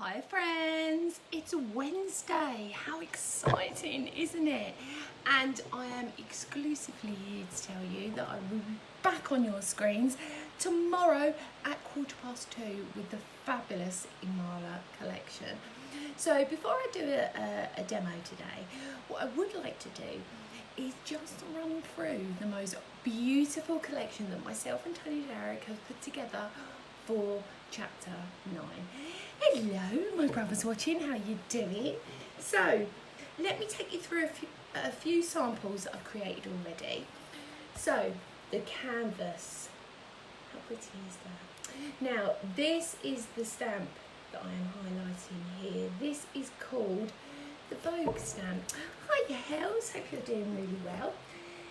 Hi friends, it's Wednesday. How exciting, isn't it? And I am exclusively here to tell you that I will be back on your screens tomorrow at 2:15 with the fabulous Imala collection. So before I do a demo today, what I would like to do is just run through the most beautiful collection that myself and Tony Derrick have put together for chapter 9. Hello, my brothers watching, how you doing? So let me take you through a few samples that I've created already. So the canvas, how pretty is that? Now this is the stamp that I am highlighting here. This is called the Vogue stamp. Hiya Hells, hope you're doing really well.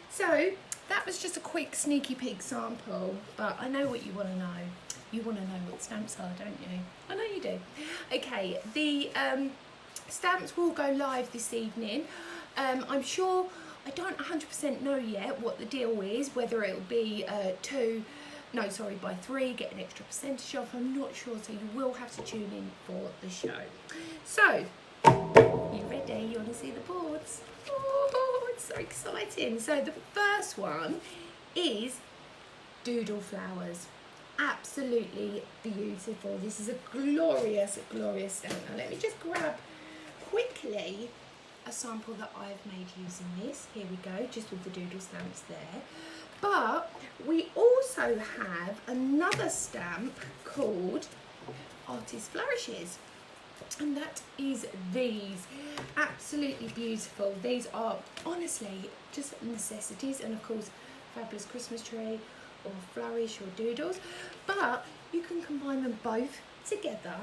So that was just a quick sneaky peek sample, but I know what you want to know. You want to know what stamps are, don't you? I know you do. Okay, the stamps will go live this evening. I'm sure, I don't 100% know yet what the deal is, whether it'll be by 3, get an extra percentage off. I'm not sure, so you will have to tune in for the show. So, you ready? You want to see the boards? Oh, it's so exciting. So the first one is Doodle Flowers. Absolutely beautiful. This is a glorious, glorious stamp. Now let me just grab quickly a sample that I've made using this. Here we go, just with the doodle stamps there. But we also have another stamp called Artist Flourishes. And that is these. Absolutely beautiful. These are honestly just necessities, and of course fabulous Christmas tree or flourish or doodles, but you can combine them both together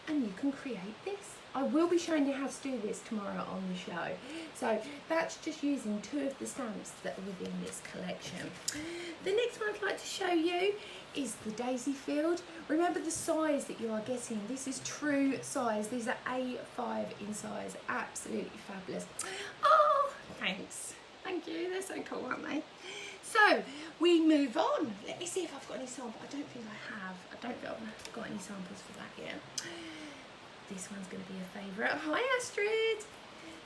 and you can create this. I will be showing you how to do this tomorrow on the show. So that's just using 2 of the stamps that are within this collection. The next one I'd like to show you is the Daisy Field. Remember the size that you are getting. This is true size. These are A5 in size. Absolutely fabulous. Oh, thanks. Thank you. They're so cool, aren't they? So we move on. Let me see if I've got any samples. I don't think I have. I don't think I've got any samples for that yet. This one's going to be a favourite. Hi Astrid.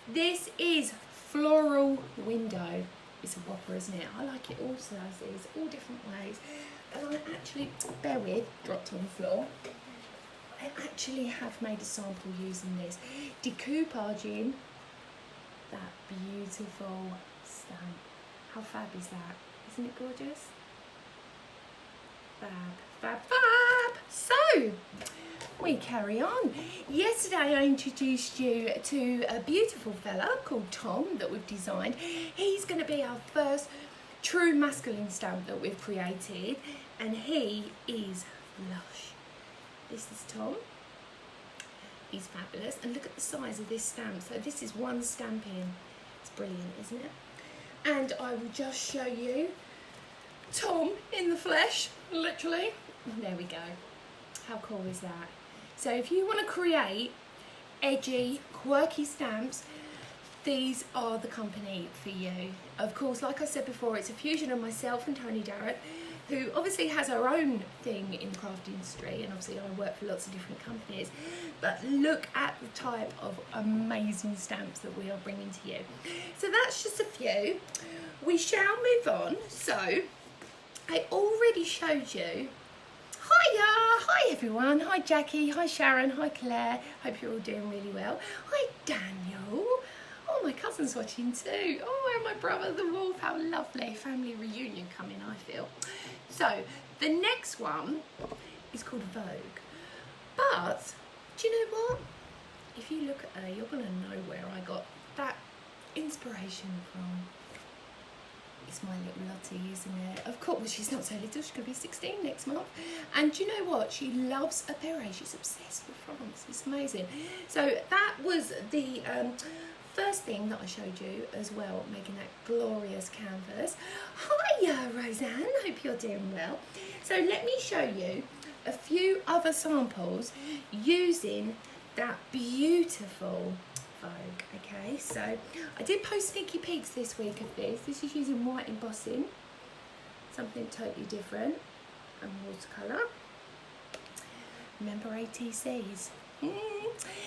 This is Floral Window. It's a whopper, isn't it? I like it all sizes, all different ways. And I actually, bear with, dropped on the floor. I actually have made a sample using this. Decoupaging that beautiful stamp. How fab is that? Isn't it gorgeous? Fab, fab, fab! So, we carry on. Yesterday I introduced you to a beautiful fella called Tom that we've designed. He's going to be our first true masculine stamp that we've created, and he is lush. This is Tom. He's fabulous, and look at the size of this stamp. So this is one stamp in. It's brilliant, isn't it? And I will just show you Tom in the flesh, literally. There we go. How cool is that? So if you want to create edgy, quirky stamps, these are the company for you. Of course, like I said before, it's a fusion of myself and Tony Derrick, who obviously has her own thing in the craft industry, and obviously I work for lots of different companies. But look at the type of amazing stamps that we are bringing to you. So that's just a few. We shall move on. So I already showed you. Hiya! Hi everyone. Hi Jackie. Hi Sharon. Hi Claire. Hope you're all doing really well. Hi Daniel. Oh, my cousin's watching too. Oh, and my brother the wolf. How lovely. Family reunion coming, I feel. So the next one is called Vogue. But do you know what? If you look at her, you're going to know where I got that inspiration from. It's my little Lottie, isn't it? Of course, she's not so little. She's going to be 16 next month. And do you know what? She loves a beret. She's obsessed with France. It's amazing. So that was the first thing that I showed you as well, making that glorious canvas. Hiya, Roseanne. Hope you're doing well. So let me show you a few other samples using that beautiful Vogue. Okay, so I did post sneaky peeks this week of this. This is using white embossing, something totally different, and watercolour. Remember ATCs?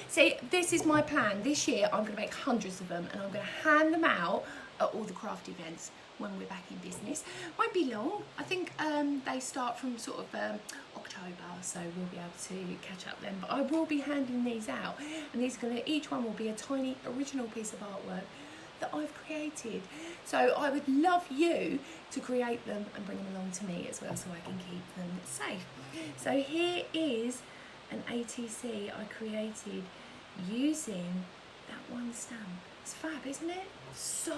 See, this is my plan. This year I'm going to make hundreds of them and I'm going to hand them out at all the craft events when we're back in business. Won't be long. I think they start from sort of October, so we'll be able to catch up then. But I will be handing these out, and these are going to, each one will be a tiny original piece of artwork that I've created. So I would love you to create them and bring them along to me as well, so I can keep them safe. So here is an ATC I created using that one stamp. It's fab, isn't it? So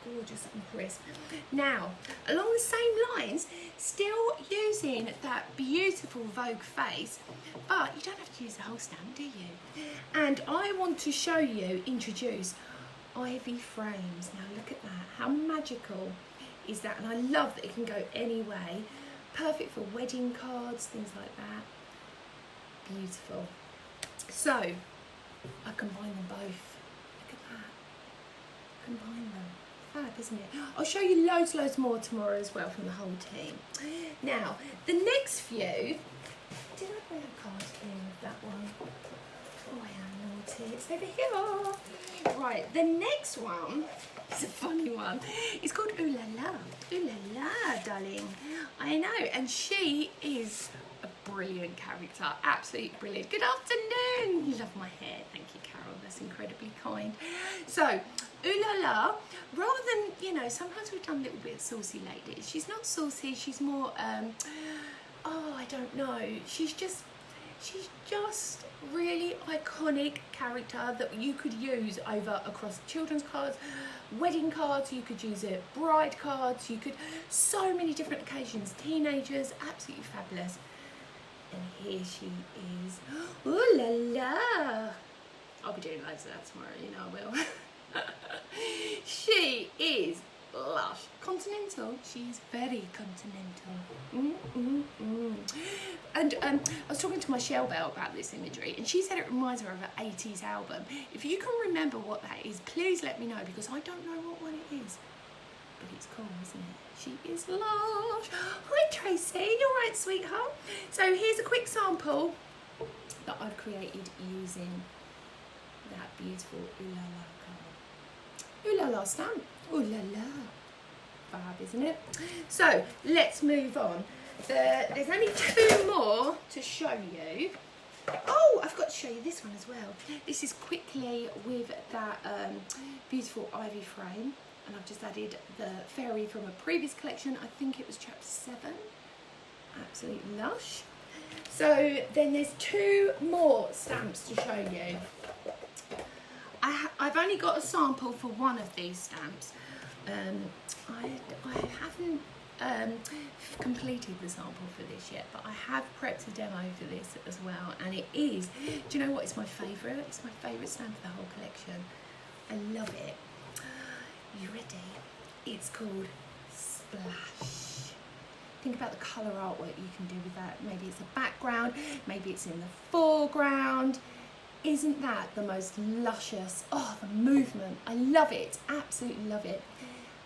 gorgeous and crisp. Now, along the same lines, still using that beautiful Vogue face, but you don't have to use the whole stamp, do you? And I want to show you, introduce ivy frames. Now look at that, how magical is that? And I love that it can go any way. Perfect for wedding cards, things like that. Beautiful. So, I combine them both. Look at that. Combine them. Fab, isn't it? I'll show you loads more tomorrow as well from the whole team. Now, the next few, did I bring a card here of that one? Oh, I am naughty. It's over here. Right, the next one is a funny one. It's called Ooh La La. Ooh La La, darling. I know, and she is a brilliant character, absolutely brilliant. Good afternoon. Love my hair, thank you, Carol, that's incredibly kind. So, Ooh La La, rather than, you know, sometimes we've done a little bit of saucy ladies. She's not saucy, she's more, oh, I don't know, she's just really iconic character that you could use over across children's cards, wedding cards, you could use it, bride cards, you could, so many different occasions, teenagers, absolutely fabulous. And here she is. Ooh la la! I'll be doing loads of that tomorrow, you know I will. She is lush. Continental. She's very continental. And I was talking to my Shell Bell about this imagery, and she said it reminds her of an 80s album. If you can remember what that is, please let me know, because I don't know what one it is. But it's cool, isn't it? She is lush. Hi Tracy, you're right, sweetheart. So here's a quick sample that I've created using that beautiful Ooh La La card. Ooh La La stamp. Ooh La La. Fab, isn't it? So let's move on. There's only two more to show you. Oh, I've got to show you this one as well. This is quickly with that beautiful ivy frame. And I've just added the fairy from a previous collection. I think it was chapter 7. Absolutely lush. So then there's two more stamps to show you. I've only got a sample for one of these stamps. I haven't completed the sample for this yet, but I have prepped a demo for this as well. And it is, do you know what? It's my favourite. It's my favourite stamp of the whole collection. I love it. You ready? It's called Splash. Think about the colour artwork you can do with that. Maybe it's a background, maybe it's in the foreground. Isn't that the most luscious? Oh, the movement. I love it, absolutely love it.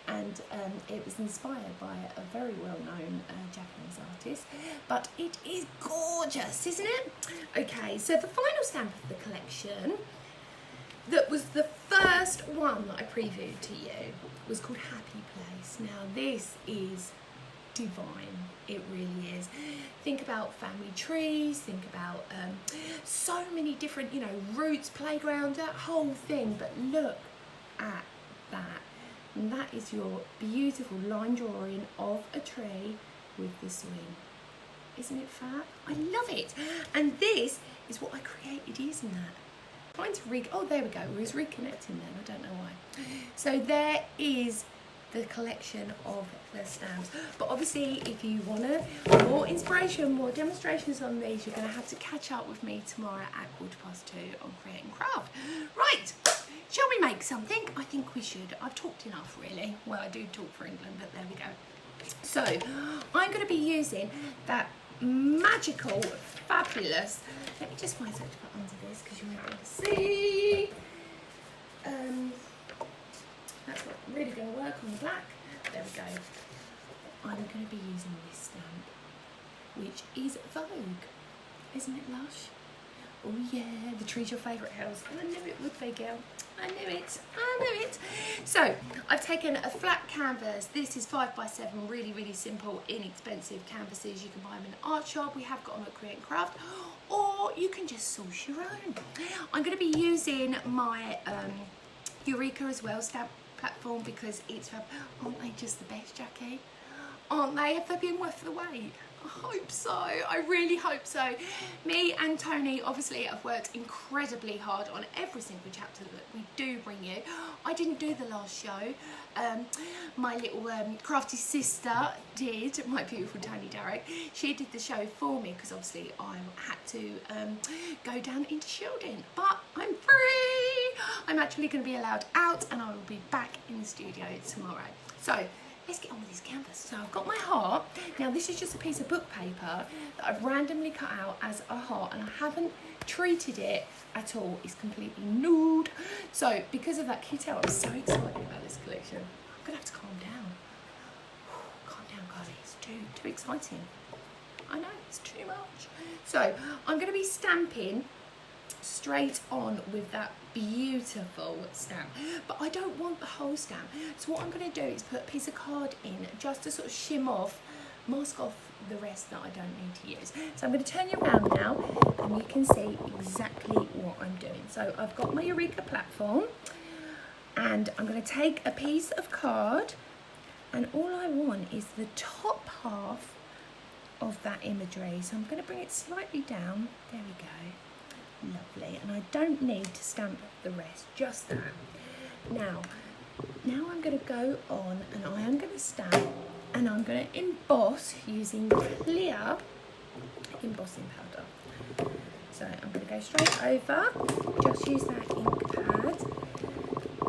And it was inspired by a very well-known Japanese artist, but it is gorgeous, isn't it? Okay, so the final stamp of the collection, that was the first one that I previewed to you, was called Happy Place. Now this is divine, it really is. Think about family trees, think about so many different, you know, roots, playground, that whole thing, but look at that. And that is your beautiful line drawing of a tree with the swing. Isn't it fab? I love it. And this is what I created using that. Trying to oh, there we go, we was reconnecting then, I don't know why. So there is the collection of the stamps. But obviously, if you want more inspiration, more demonstrations on these, you're going to have to catch up with me tomorrow at 2:15 on Create and Craft. Right, shall we make something? I think we should. I've talked enough, really. Well, I do talk for England, but there we go. So, I'm going to be using that magical, fabulous, let me just find something to put under this because you won't be able to see. That's not really going to work on the black. There we go. I'm going to be using this stamp, which is Vogue. Isn't it lush? Oh yeah, the tree's your favourite house. I knew it would be, girl. I knew it. I knew it. So I've taken a flat canvas. This is 5x7, really, really simple, inexpensive canvases. You can buy them in the art shop. We have got them at Create and Craft, or you can just source your own. I'm going to be using my Eureka as well stamp platform because it's fab. Aren't they just the best, Jackie? Aren't they? Have they been worth the wait? I hope so. I really hope so. Me and Tony obviously have worked incredibly hard on every single chapter that we do bring you. I didn't do the last show. My little crafty sister did, my beautiful Tony Derrick. She did the show for me because obviously I had to go down into shielding. But I'm free. I'm actually going to be allowed out and I will be back in the studio tomorrow. So let's get on with this canvas. So I've got my heart. Now this is just a piece of book paper that I've randomly cut out as a heart and I haven't treated it at all. It's completely nude. So because of that, can you tell I'm so excited about this collection? I'm gonna have to calm down. Calm down, Carly. It's too exciting. I know, it's too much. So I'm gonna be stamping straight on with that beautiful stamp, but I don't want the whole stamp. So what I'm going to do is put a piece of card in just to sort of shim off, mask off the rest that I don't need to use. So I'm going to turn you around now and you can see exactly what I'm doing. So I've got my Eureka platform and I'm going to take a piece of card and all I want is the top half of that imagery. So I'm going to bring it slightly down. There we go. Lovely, and I don't need to stamp the rest, just that. Now I'm going to go on and I am going to stamp and I'm going to emboss using clear embossing powder. So I'm going to go straight over, just use that ink pad.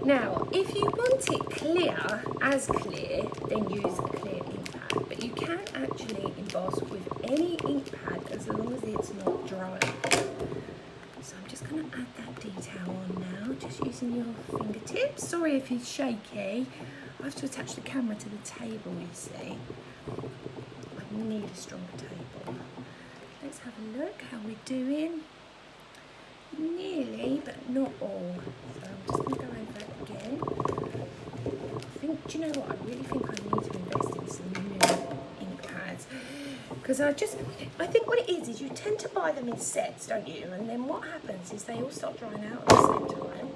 Now if you want it clear, as clear, then use a clear ink pad, but you can actually emboss with any ink pad as long as it's not dry. So I'm just going to add that detail on now, just using your fingertips. Sorry if it's shaky. I have to attach the camera to the table, you see. I need a stronger table. Let's have a look how we're doing. Nearly, but not all. So I'm just going to go over it again. Do you know what? I really think I need to invest in some new ink pads. Because I think what it is you tend to buy them in sets, don't you? And then what happens is they all start drying out at the same time.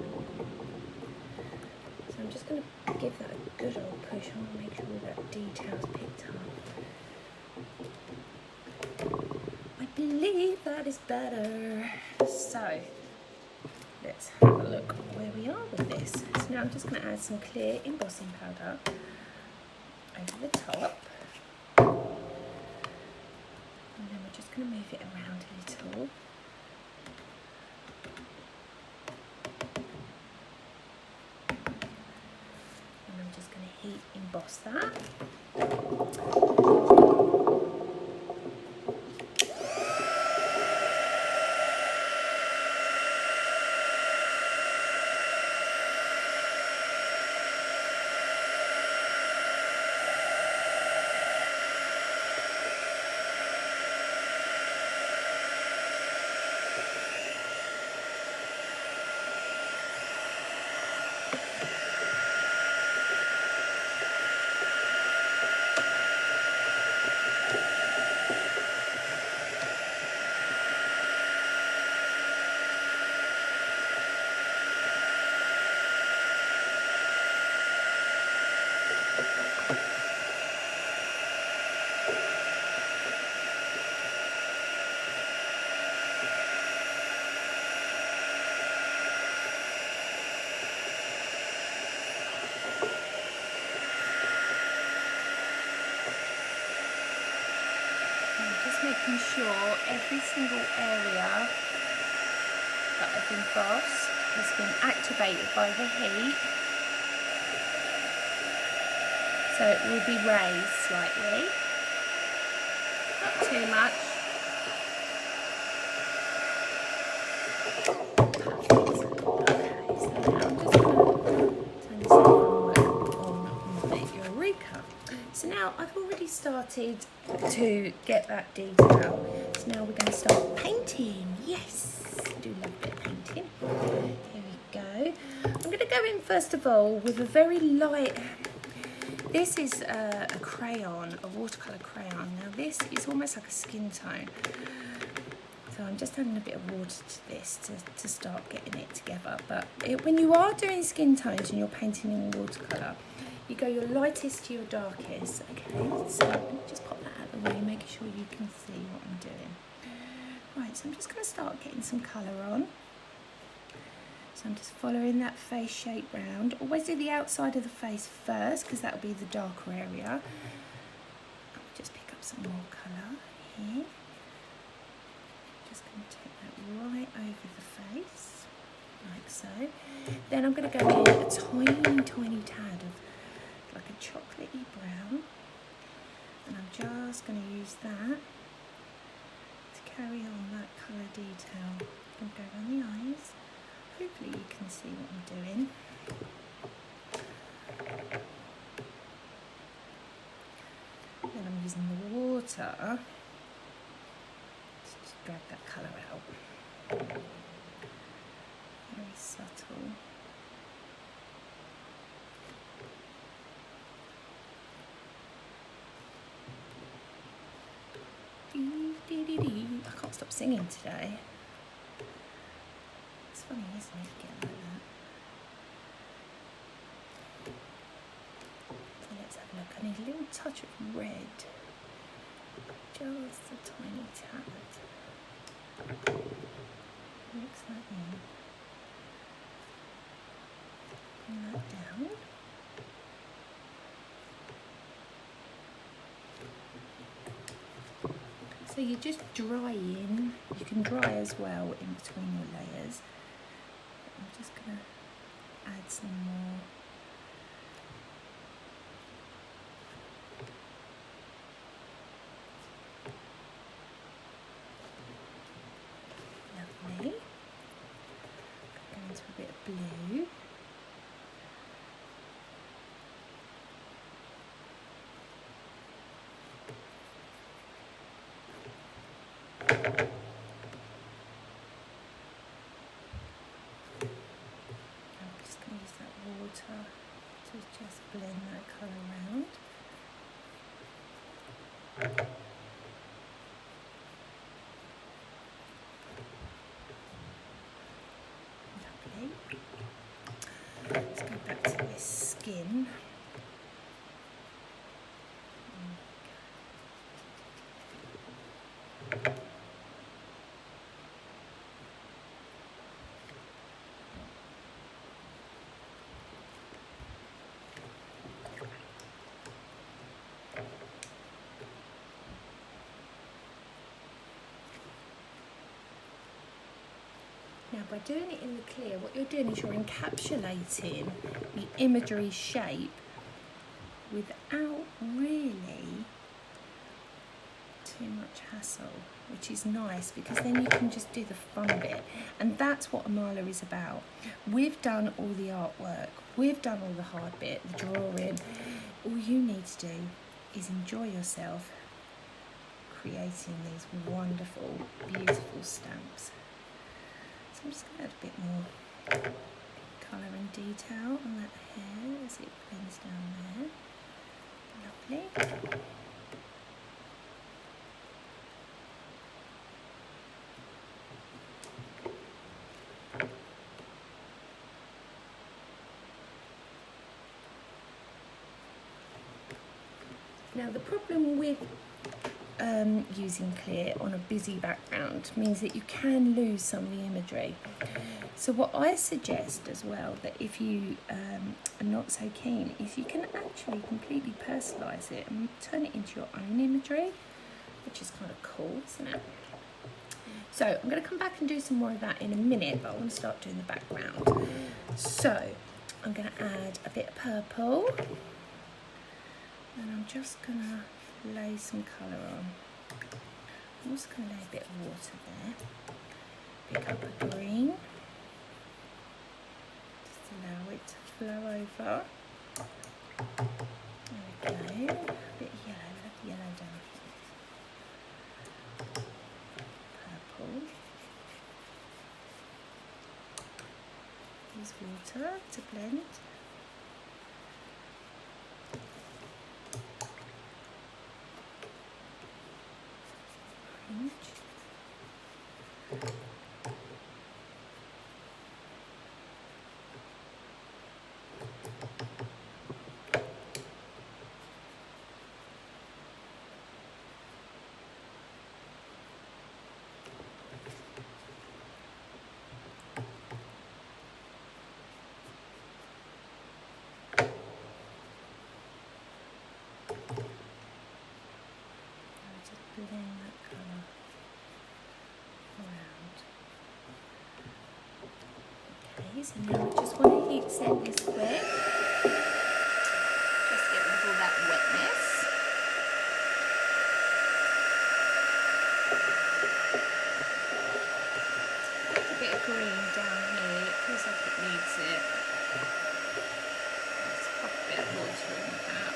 So I'm just going to give that a good old push. I want to make sure that detail's picked up. I believe that is better. So let's have a look where we are with this. So now I'm just going to add some clear embossing powder over the top. And then we're just going to move it around a little. And I'm just going to heat emboss that. Making sure every single area that I've embossed has been activated by the heat, so it will be raised slightly, not too much. Perfect. Okay, so now I'm just going to turn this on my Eureka. So now I've already started to get that detail. So now we're going to start painting. Yes. do love a bit of painting. Here we go. I'm going to go in first of all with a very light, this is a crayon, a watercolour crayon. Now this is almost like a skin tone. So I'm just adding a bit of water to this to start getting it together. But when you are doing skin tones and you're painting in watercolour, you go your lightest to your darkest. Okay, so let me just pop that out of the way, making sure you can see what I'm doing. Right, so I'm just going to start getting some colour on. So I'm just following that face shape round. Always do the outside of the face first, because that will be the darker area. I'll just pick up some more colour here. Just going to take that right over the face, like so. Then I'm going to go in a tiny, tiny tad of like a chocolatey brown. And I'm just going to use that to carry on that colour detail. I'm going to go around the eyes. Hopefully you can see what I'm doing. Then I'm using the water to just drag that colour out. Very subtle. I can't stop singing today. It's funny, isn't it, to get like that. So let's have a look. I need a little touch of red. Just a tiny tad. Mix that in. Bring that down. So you're just drying. You can dry as well in between your layers. I'm just going to add some more. Lovely. Go into a bit of blue. To just blend that colour around. Lovely. Let's go back to this skin. Now by doing it in the clear, what you're doing is you're encapsulating the imagery shape without really too much hassle, which is nice because then you can just do the fun bit. And that's what Imala is about. We've done all the artwork, we've done all the hard bit, the drawing. All you need to do is enjoy yourself creating these wonderful, beautiful stamps. So I'm just going to add a bit more colour and detail on that hair as it blends down there. Lovely. Now the problem with using clear on a busy background means that you can lose some of the imagery. So what I suggest as well, that if you are not so keen, is you can actually completely personalise it and turn it into your own imagery, which is kind of cool, isn't it? So I'm going to come back and do some more of that in a minute, but I want to start doing the background. So I'm going to add a bit of purple, and I'm just going to lay some colour on. I'm just going to lay a bit of water there. Pick up a green. Just allow it to flow over. There we go. A bit yellow, a bit yellow down here. Purple. use water to blend. Orange. Blend that colour around. Okay, so now we just want to heat set this quick. Just get rid of all that wetness. A bit of green down here, it feels like it needs it. Let's pop a bit of water in that.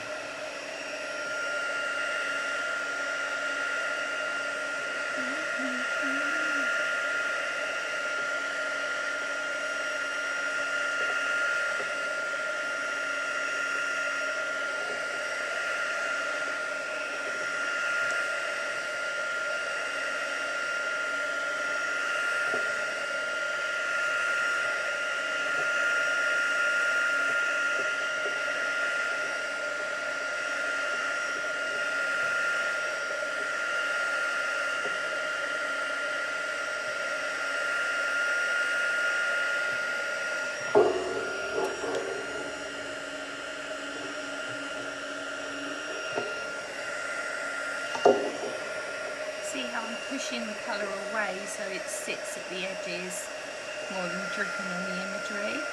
See how I'm pushing the colour away so it sits at the edges more than dripping on the imagery.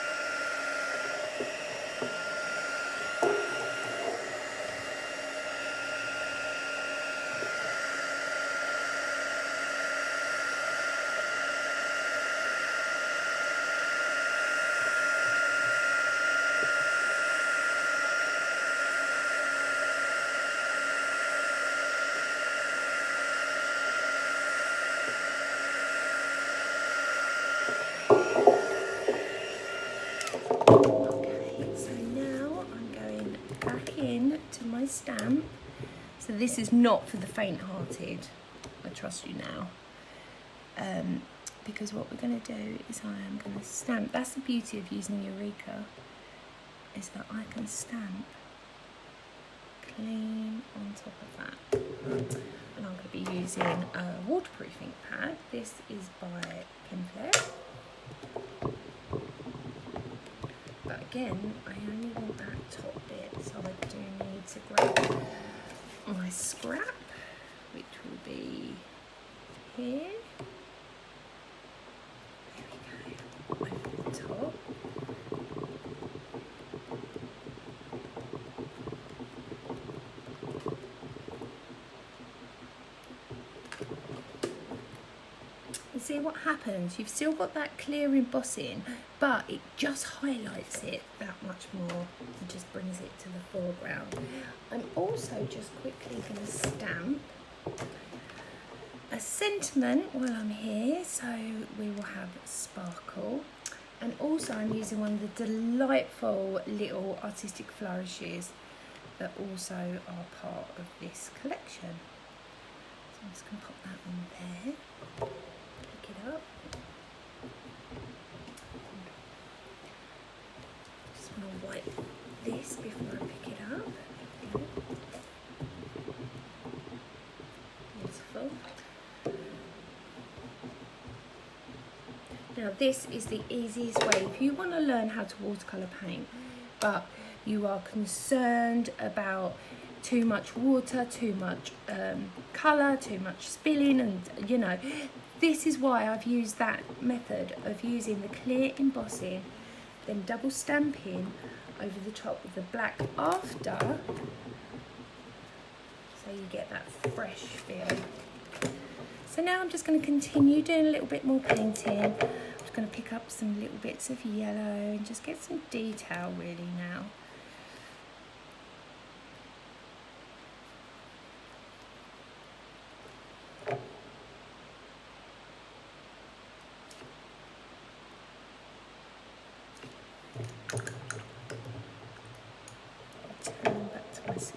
To my stamp. So this is not for the faint-hearted, I trust you now, because what we're going to do is I am going to stamp. That's the beauty of using Eureka, is that I can stamp clean on top of that. And I'm going to be using a waterproofing pad. This is by Pinflare. But again, I only want that top bit, so I do need to grab my scrap, which will be here. There we go, over the top. See what happens, you've still got that clear embossing, but it just highlights it that much more and just brings it to the foreground. I'm also just quickly going to stamp a sentiment while I'm here, so we will have sparkle, and also I'm using one of the delightful little artistic flourishes that also are part of this collection. So I'm just going to pop that on there. It up. Just want to wipe this before I pick it up. Beautiful. Now this is the easiest way if you want to learn how to watercolour paint, but you are concerned about too much water, too much colour, too much spilling, and you know, this is why I've used that method of using the clear embossing, then double stamping over the top with the black after, so you get that fresh feel. So now I'm just going to continue doing a little bit more painting. I'm just going to pick up some little bits of yellow and just get some detail really now.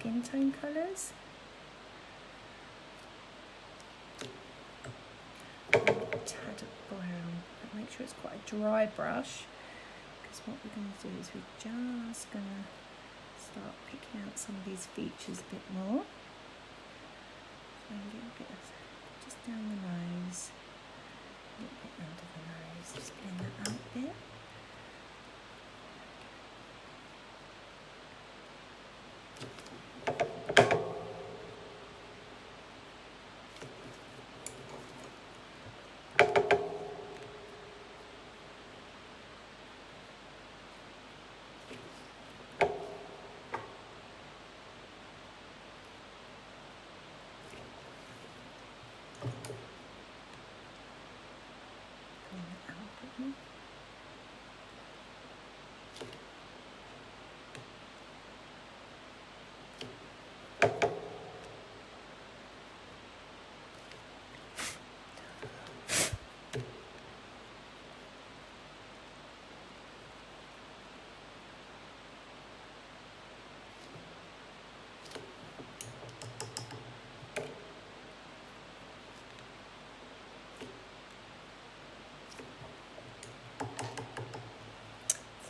skin tone colours. A tad of brown, but make sure it's quite a dry brush, because what we're going to do is we're just going to start picking out some of these features a bit more. So a little bit of just down the nose, a little bit under the nose, just blend that out a bit.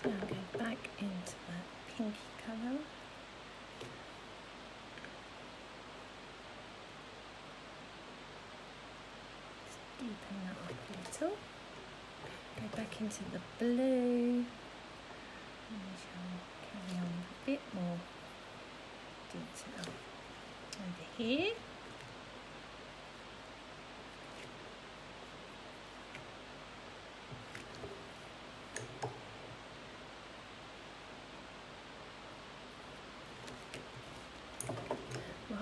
So I'm going back into that pinky colour. Just deepen that up a little. Go back into the blue. And we shall carry on a bit more detail over here.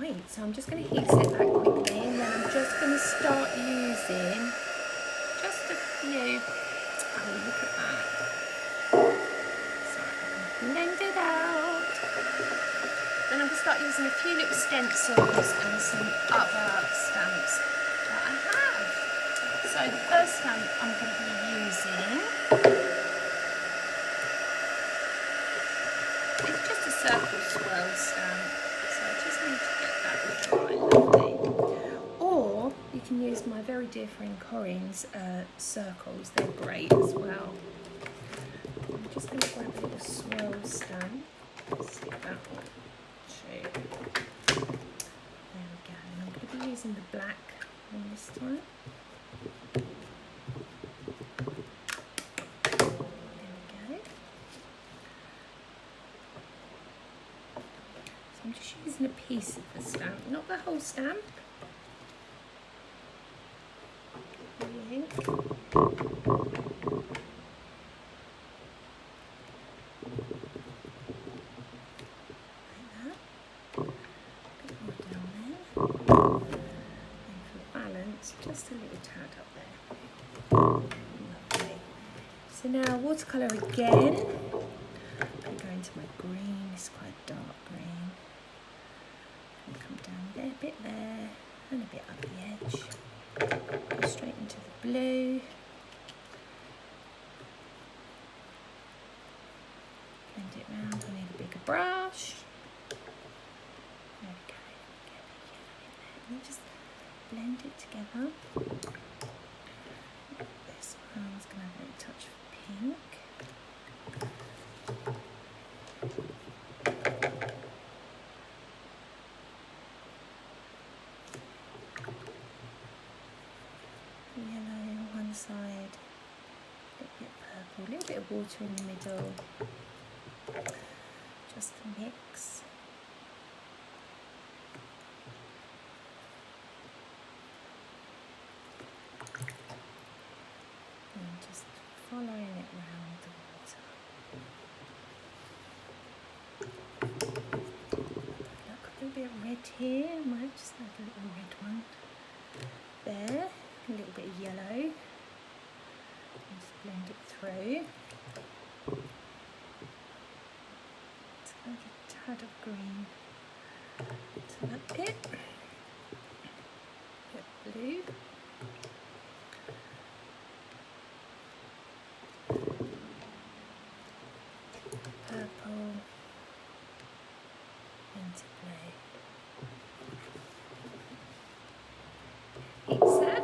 Right, so I'm just going to heat set that quickly, and then I'm just going to start using just a few. Oh, look at that. Sorry, I can blend it out. Then I'm going to start using a few little stencils and some other stamps that I have. So the first stamp I'm going to be using is just a circle swirl stamp. So I just need to get that dry lovely. Or you can use my very dear friend Corinne's circles, they're great as well. I'm just going to grab a little swirl stamp. Stick that on too. There we go. And I'm going to be using the black one this time. I'm just using a piece of the stamp, not the whole stamp. Like that. A bit more down there. And for balance, just a little tad up there. Lovely. So now watercolour again. I'm going to my green, it's quite a dark green. And come down there, a bit there, and a bit up the edge. Go straight into the blue. Blend it round, I need a bigger brush. There we go, get the yellow in there. And just blend it together. This one's going to have a little touch of pink. Yellow on one side, a little bit purple, a little bit of water in the middle, just to mix. And just following it round the water. Look, a little bit of red here, I might just add a little red one there. A little bit of yellow, just blend it through. Let's add a tad of green to that bit. Bit blue. Purple and Heat set.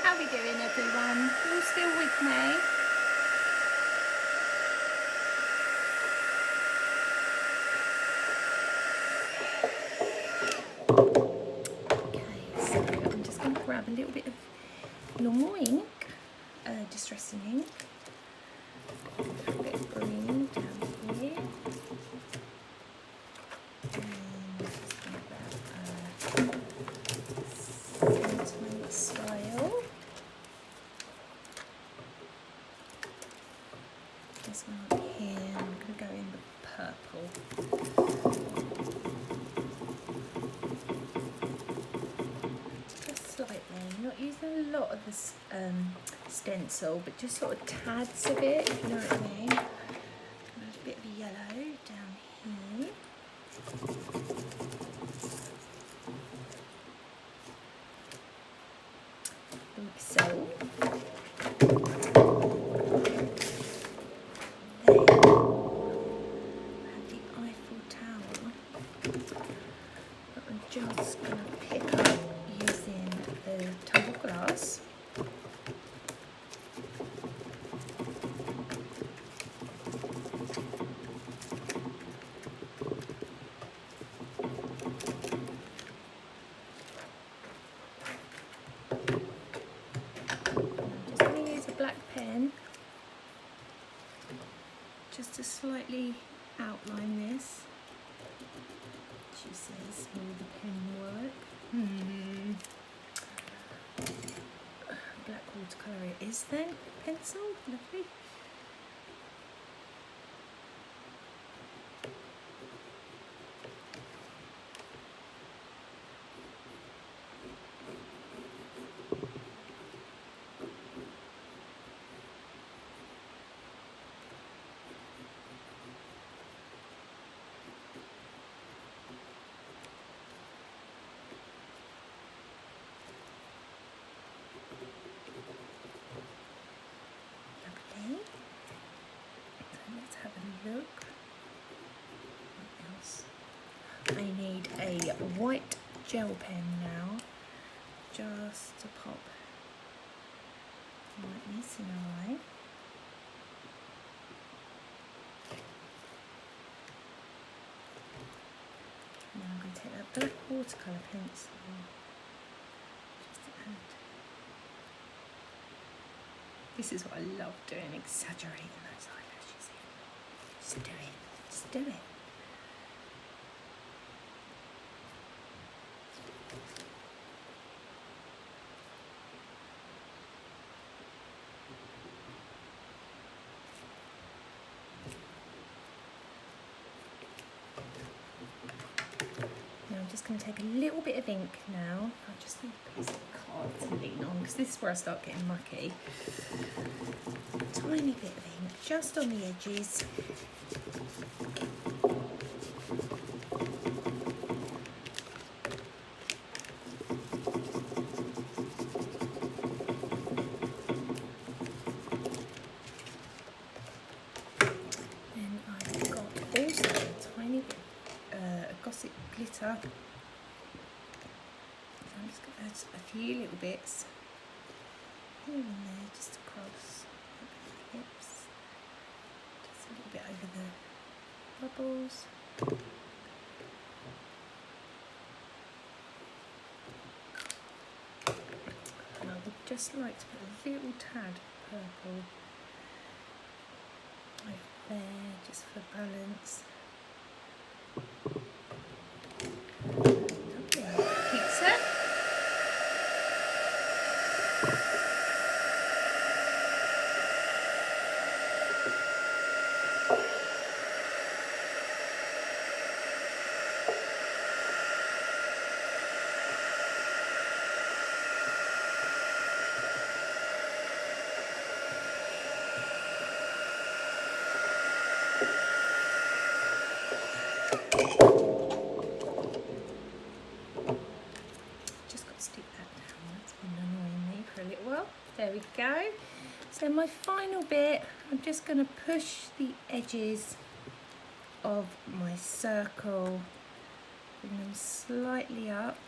How are we doing, everyone? You all still with me? Okay, so I'm just going to grab a little bit of normal ink, distressing ink, a bit of green down here, and just going to grab a sentiment style. This one up here, I'm going to go in the purple. Just slightly, I'm not using a lot of this stencil, but just sort of tads of it, if you know what I mean. A bit of yellow down here. Like so. Just going to pick up using the tumble glass. I'm just going to use a black pen just to slightly outline this. She says, will the pen work? Black watercolour it is then. Pencil, lovely. Let's have a look. What else? I need a white gel pen now, just to pop whiteness in our eye. Now I'm going to take that black watercolour pencil, just to add. This is what I love doing, exaggerating those eyelashes in. Just do it. Just do it. Now I'm just going to take a little bit of ink now. I just need a piece of card to lean on because this is where I start getting mucky. Tiny bit of ink just on the edges. Then I've got also a tiny bit of gossip glitter. So I'm just going to add a few little bits here and there, just across the lips, just a little bit over the bubbles. And I would just like to put a little tad of purple over there, just for balance. Lovely. Pizza. Now, I'm just going to add a few little bits. Just a little bit over the bubbles. And I would just like to put a little tad of purple over there, just for balance. Lovely. Pizza. Now, I'm just going to add a few little bits of purple over the bubbles. Just a little bit over the bubbles. There we go. So my final bit, I'm just going to push the edges of my circle, bring them slightly up.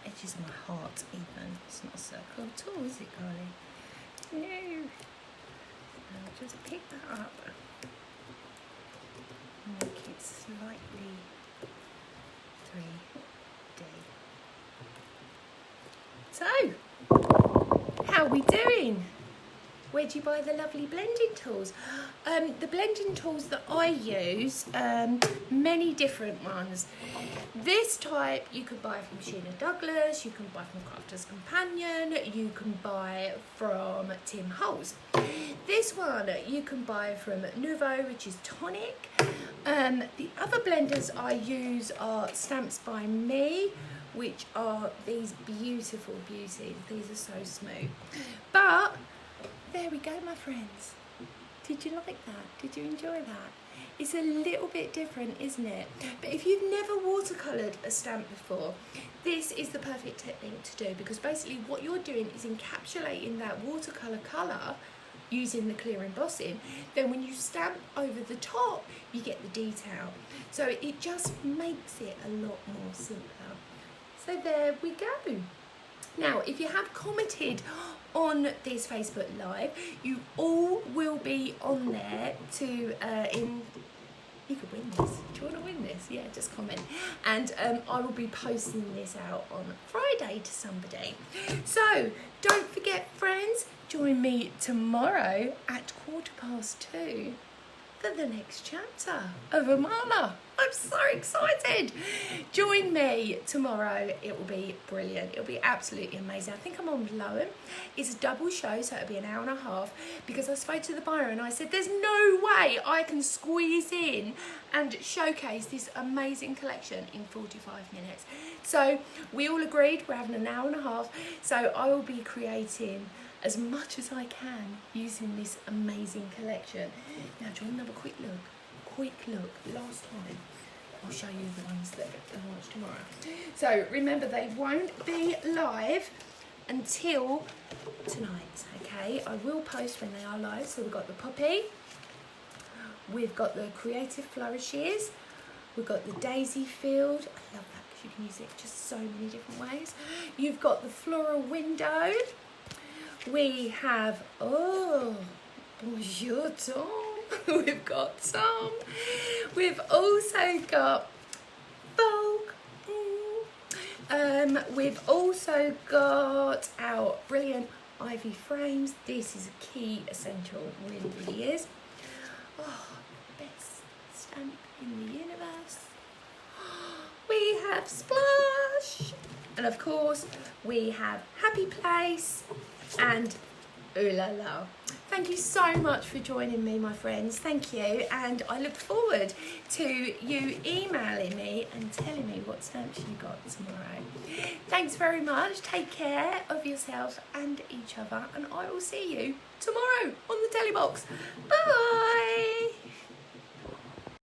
Edges of my heart even. It's not a circle at all, is it, Carly? No. I'll just pick that up. Make it slightly 3D. So, how are we doing? Where do you buy the lovely blending tools? The blending tools that I use, many different ones. This type you can buy from Sheena Douglas, you can buy from Crafter's Companion, you can buy from Tim Holtz. This one you can buy from Nouveau, which is tonic. The other blenders I use are Stamps by Me, which are these beautiful beauties. These are so smooth. But there we go, my friends. Did you like that? Did you enjoy that? It's a little bit different, isn't it? But if you've never watercoloured a stamp before, this is the perfect technique to do, because basically what you're doing is encapsulating that watercolour colour using the clear embossing. Then when you stamp over the top, you get the detail. So it just makes it a lot more simpler. So there we go. Now, if you have commented on this Facebook Live, you all will be on there to, you could win this. Do you want to win this? Yeah, just comment. And I will be posting this out on Friday to somebody. So, don't forget, friends, join me tomorrow at 2:15 for the next chapter of Imala. I'm so excited. Join me tomorrow. It will be brilliant. It'll be absolutely amazing. I think I'm on with Lowen. It's a double show, so it'll be an hour and a half, because I spoke to the buyer and I said, there's no way I can squeeze in and showcase this amazing collection in 45 minutes. So we all agreed we're having an hour and a half. So I will be creating as much as I can using this amazing collection. Now, do you want another quick look? Last time. I'll show you the ones that are launched tomorrow. So remember, they won't be live until tonight, okay? I will post when they are live. So we've got the Poppy, we've got the Creative Flourishes, we've got the Daisy Field. I love that because you can use it just so many different ways. You've got the Floral Window. We have, oh, bonjour Tom. We've got Tom. We've also got Vogue. We've also got our brilliant Ivy frames. This is a key essential, really, really is. Oh, best stamp in the universe. We have Splash. And of course, we have Happy Place and Ooh La La. Thank you so much for joining me, my friends. Thank you. And I look forward to you emailing me and telling me what stamps you got tomorrow. Thanks very much. Take care of yourself and each other. And I will see you tomorrow on the Telly Box. Bye.